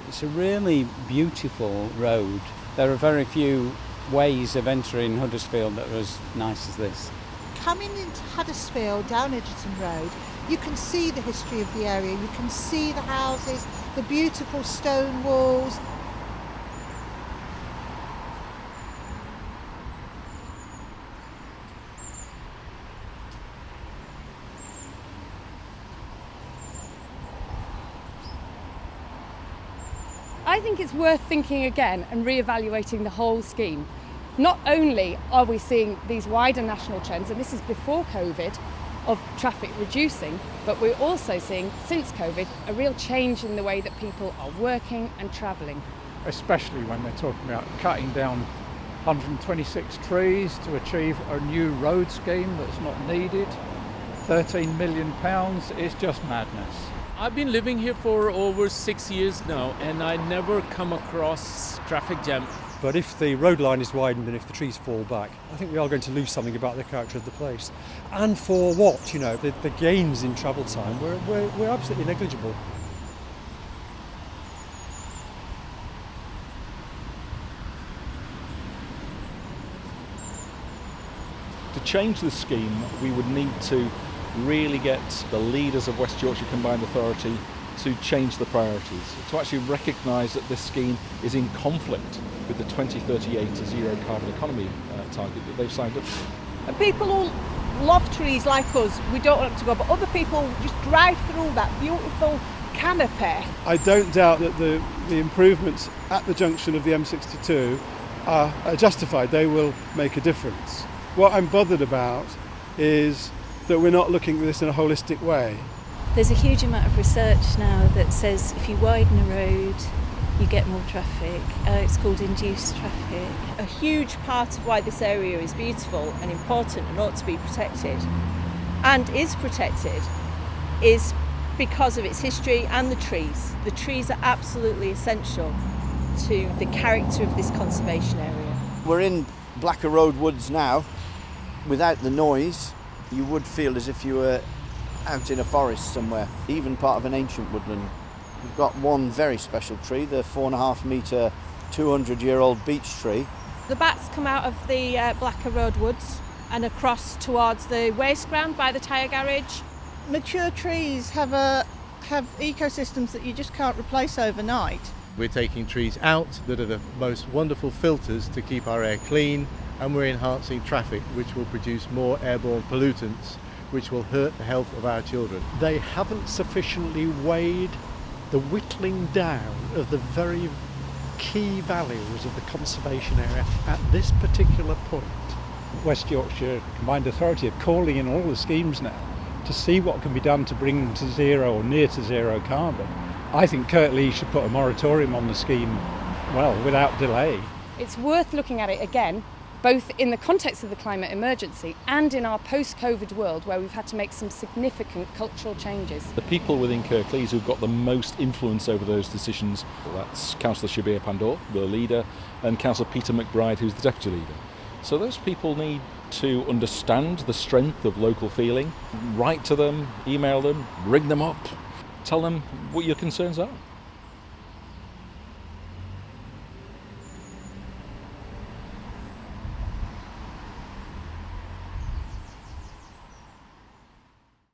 It's a really beautiful road. There are very few ways of entering Huddersfield that are as nice as this. Coming into Huddersfield down Edgerton Road, you can see the history of the area, you can see the houses, the beautiful stone walls. I think it's worth thinking again and re-evaluating the whole scheme. Not only are we seeing these wider national trends, and this is before COVID, of traffic reducing, but we're also seeing, since COVID, a real change in the way that people are working and travelling. Especially when they're talking about cutting down 126 trees to achieve a new road scheme that's not needed. £13 million is just madness. I've been living here for over 6 years now, and I never come across traffic jam. But if the road line is widened and if the trees fall back, I think we are going to lose something about the character of the place. And for what? The gains in travel time were absolutely negligible. To change the scheme, we would need to really get the leaders of West Yorkshire Combined Authority to change the priorities, to actually recognise that this scheme is in conflict with the 2038 zero carbon economy target that they've signed up to. People who love trees like us, we don't want to go, but other people just drive through that beautiful canopy. I don't doubt that the improvements at the junction of the M62 are justified. They will make a difference. What I'm bothered about is that we're not looking at this in a holistic way. There's a huge amount of research now that says if you widen a road, you get more traffic. It's called induced traffic. A huge part of why this area is beautiful and important and ought to be protected, and is protected, is because of its history and the trees. The trees are absolutely essential to the character of this conservation area. We're in Blacker Road Woods now. Without the noise, you would feel as if you were out in a forest somewhere, even part of an ancient woodland. We've got one very special tree, the 4.5 metre, 200-year-old beech tree. The bats come out of the Blacker Road Woods and across towards the waste ground by the tyre garage. Mature trees have ecosystems that you just can't replace overnight. We're taking trees out that are the most wonderful filters to keep our air clean, and we're enhancing traffic, which will produce more airborne pollutants, which will hurt the health of our children. They haven't sufficiently weighed the whittling down of the very key values of the conservation area at this particular point. West Yorkshire Combined Authority are calling in all the schemes now to see what can be done to bring them to zero or near to zero carbon. I think Kirklees should put a moratorium on the scheme, without delay. It's worth looking at it again, both in the context of the climate emergency and in our post-COVID world where we've had to make some significant cultural changes. The people within Kirklees who've got the most influence over those decisions, that's Councillor Shabir Pandor, the leader, and Councillor Peter McBride, who's the deputy leader. So those people need to understand the strength of local feeling, write to them, email them, ring them up, tell them what your concerns are.